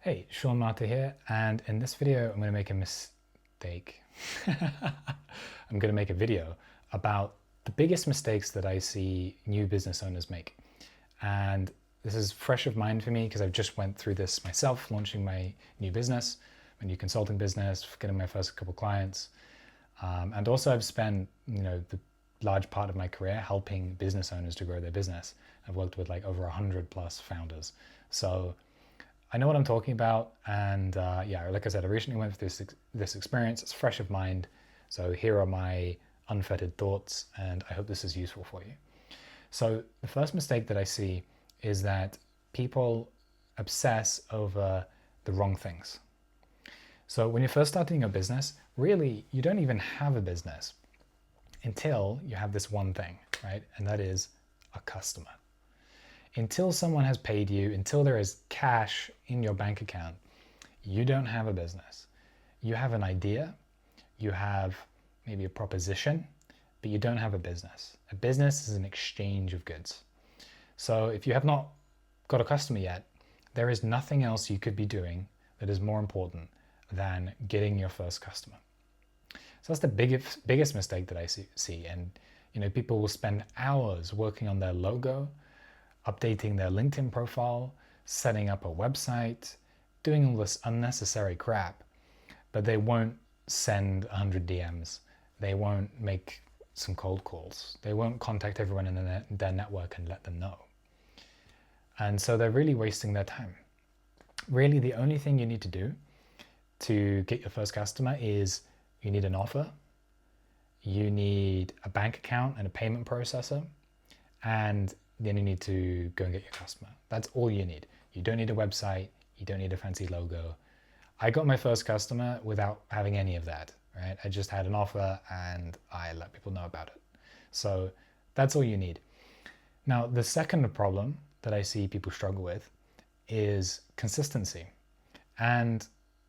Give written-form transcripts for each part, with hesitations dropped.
Hey, Martyr here, and in this video I'm going to make a mistake. I'm going to make a video about the biggest mistakes that I see new business owners make. And this is fresh of mind for me because I've just went through this myself, launching my new business, my new consulting business, getting my first couple clients. And also I've spent, the large part of my career helping business owners to grow their business. I've worked with like over 100 plus founders. So I know what I'm talking about, and like I said, I recently went through this experience. It's fresh of mind, so here are my unfettered thoughts, and I hope this is useful for you. So the first mistake that I see is that people obsess over the wrong things. So when you're first starting a business, really, you don't even have a business until you have this one thing, right? And that is a customer. Until someone has paid you, until there is cash in your bank account, you don't have a business. You have an idea, you have maybe a proposition, but you don't have a business. A business is an exchange of goods. So if you have not got a customer yet, there is nothing else you could be doing that is more important than getting your first customer. So that's the biggest mistake that I see. And people will spend hours working on their logo, updating their LinkedIn profile, setting up a website, doing all this unnecessary crap, but they won't send 100 DMs. They won't make some cold calls. They won't contact everyone in their network and let them know. And so they're really wasting their time. Really, the only thing you need to do to get your first customer is you need an offer, you need a bank account and a payment processor, and then you need to go and get your customer. That's all you need. You don't need a website. You don't need a fancy logo. I got my first customer without having any of that, right? I just had an offer and I let people know about it. So that's all you need. Now, the second problem that I see people struggle with is consistency. And,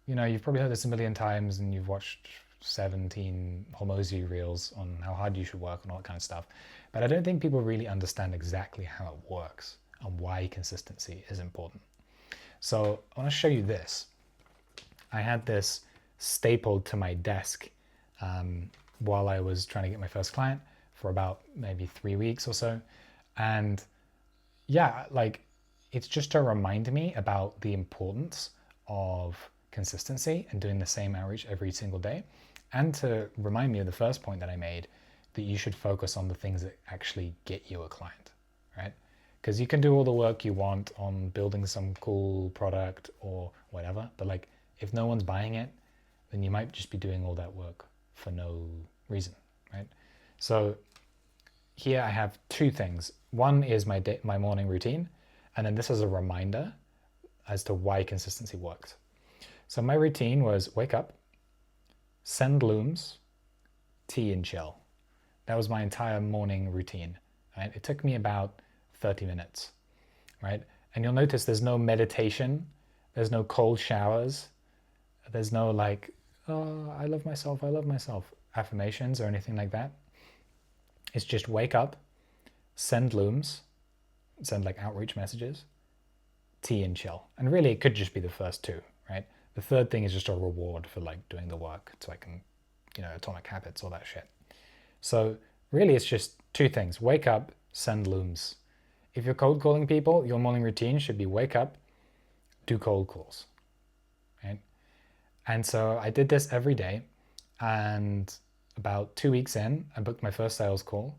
you've probably heard this a million times and you've watched 17 Hormozy reels on how hard you should work and all that kind of stuff. But I don't think people really understand exactly how it works and why consistency is important. So I want to show you this. I had this stapled to my desk while I was trying to get my first client for about maybe 3 weeks or so. And it's just to remind me about the importance of consistency and doing the same outreach every single day, and to remind me of the first point that I made, that you should focus on the things that actually get you a client, right? Because you can do all the work you want on building some cool product or whatever, but if no one's buying it, then you might just be doing all that work for no reason, right? So here I have two things. One is my morning routine, and then this is a reminder as to why consistency works. So my routine was wake up, send looms, tea and chill. That was my entire morning routine, right? It took me about 30 minutes, right? And you'll notice there's no meditation, there's no cold showers, there's no oh, I love myself, affirmations or anything like that. It's just wake up, send looms, send outreach messages, tea and chill. And really it could just be the first two, right? The third thing is just a reward for doing the work, so I can, atomic habits, all that shit. So really it's just two things: wake up, send looms. If you're cold calling people, your morning routine should be wake up, do cold calls, right? And so I did this every day, and about 2 weeks in, I booked my first sales call,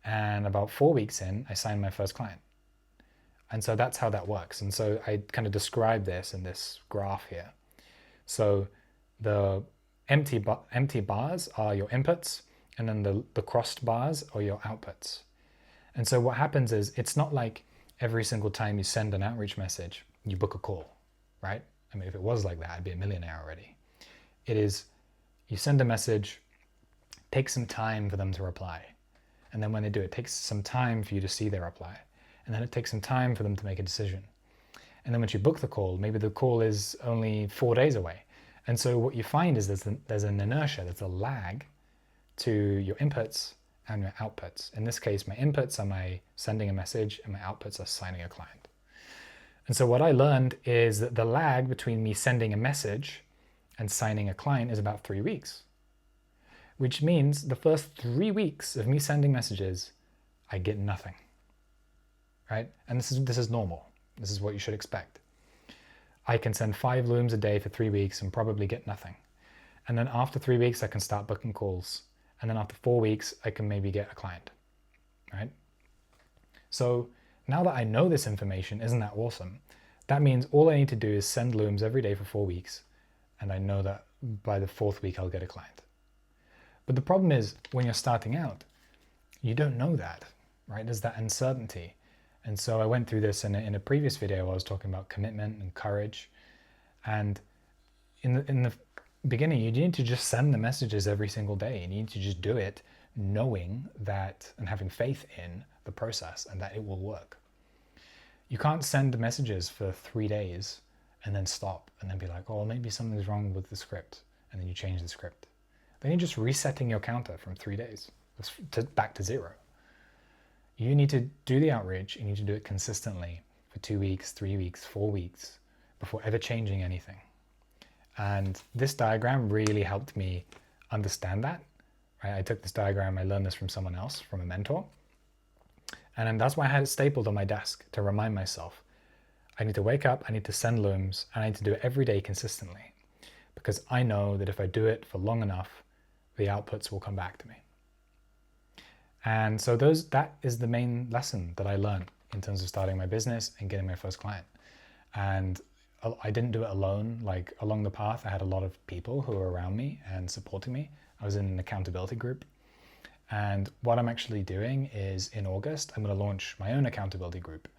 and about 4 weeks in, I signed my first client. And so that's how that works. And so I kind of describe this in this graph here. So the empty bars are your inputs, and then the crossed bars are your outputs. And so what happens is, it's not like every single time you send an outreach message, you book a call, right? I mean, if it was like that, I'd be a millionaire already. It is, you send a message, take some time for them to reply. And then when they do, it takes some time for you to see their reply. And then it takes some time for them to make a decision. And then once you book the call, maybe the call is only 4 days away. And so what you find is there's an inertia, there's a lag to your inputs and your outputs. In this case, my inputs are my sending a message and my outputs are signing a client. And so what I learned is that the lag between me sending a message and signing a client is about 3 weeks, which means the first 3 weeks of me sending messages, I get nothing, right? And this is normal. This is what you should expect. I can send 5 looms a day for 3 weeks and probably get nothing. And then after 3 weeks, I can start booking calls. And then after 4 weeks, I can maybe get a client, right? So now that I know this information, isn't that awesome? That means all I need to do is send looms every day for 4 weeks. And I know that by the 4th week, I'll get a client. But the problem is when you're starting out, you don't know that, right? There's that uncertainty. And so I went through this in a previous video. I was talking about commitment and courage. And in the beginning, you need to just send the messages every single day. You need to just do it knowing that and having faith in the process and that it will work. You can't send messages for 3 days and then stop and then be like, oh, maybe something's wrong with the script. And then you change the script. Then you're just resetting your counter from 3 days back to 0. You need to do the outreach. You need to do it consistently for 2 weeks, 3 weeks, 4 weeks before ever changing anything. And this diagram really helped me understand that. Right? I took this diagram, I learned this from someone else, from a mentor. And that's why I had it stapled on my desk to remind myself. I need to wake up, I need to send looms, and I need to do it every day consistently. Because I know that if I do it for long enough, the outputs will come back to me. And so that is the main lesson that I learned in terms of starting my business and getting my first client. And I didn't do it alone. Like along the path, I had a lot of people who were around me and supporting me. I was in an accountability group. And what I'm actually doing is in August, I'm going to launch my own accountability group.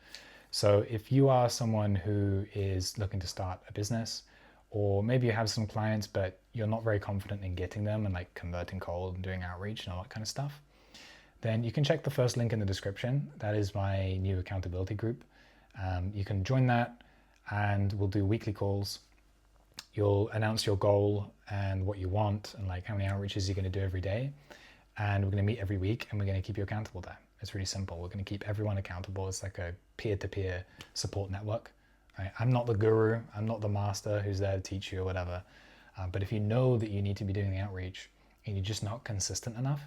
So if you are someone who is looking to start a business, or maybe you have some clients, but you're not very confident in getting them and like converting cold and doing outreach and all that kind of stuff, then you can check the first link in the description. That is my new accountability group. You can join that and we'll do weekly calls. You'll announce your goal and what you want and like how many outreaches you're going to do every day. And we're going to meet every week and we're going to keep you accountable there. It's really simple. We're going to keep everyone accountable. It's like a peer-to-peer support network. Right? I'm not the guru. I'm not the master who's there to teach you or whatever. But if you know that you need to be doing the outreach and you're just not consistent enough,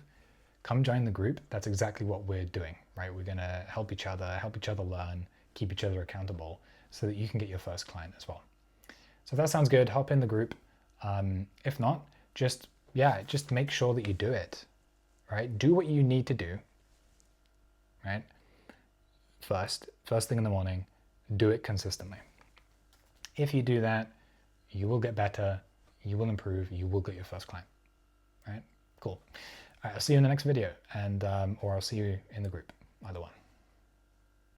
come join the group. That's exactly what we're doing, right? We're going to help each other learn, keep each other accountable so that you can get your first client as well. So if that sounds good, hop in the group. If not, just make sure that you do it, right? Do what you need to do, right? First thing in the morning, do it consistently. If you do that, you will get better, you will improve, you will get your first client, right? Cool. All right, I'll see you in the next video, and or I'll see you in the group, either one.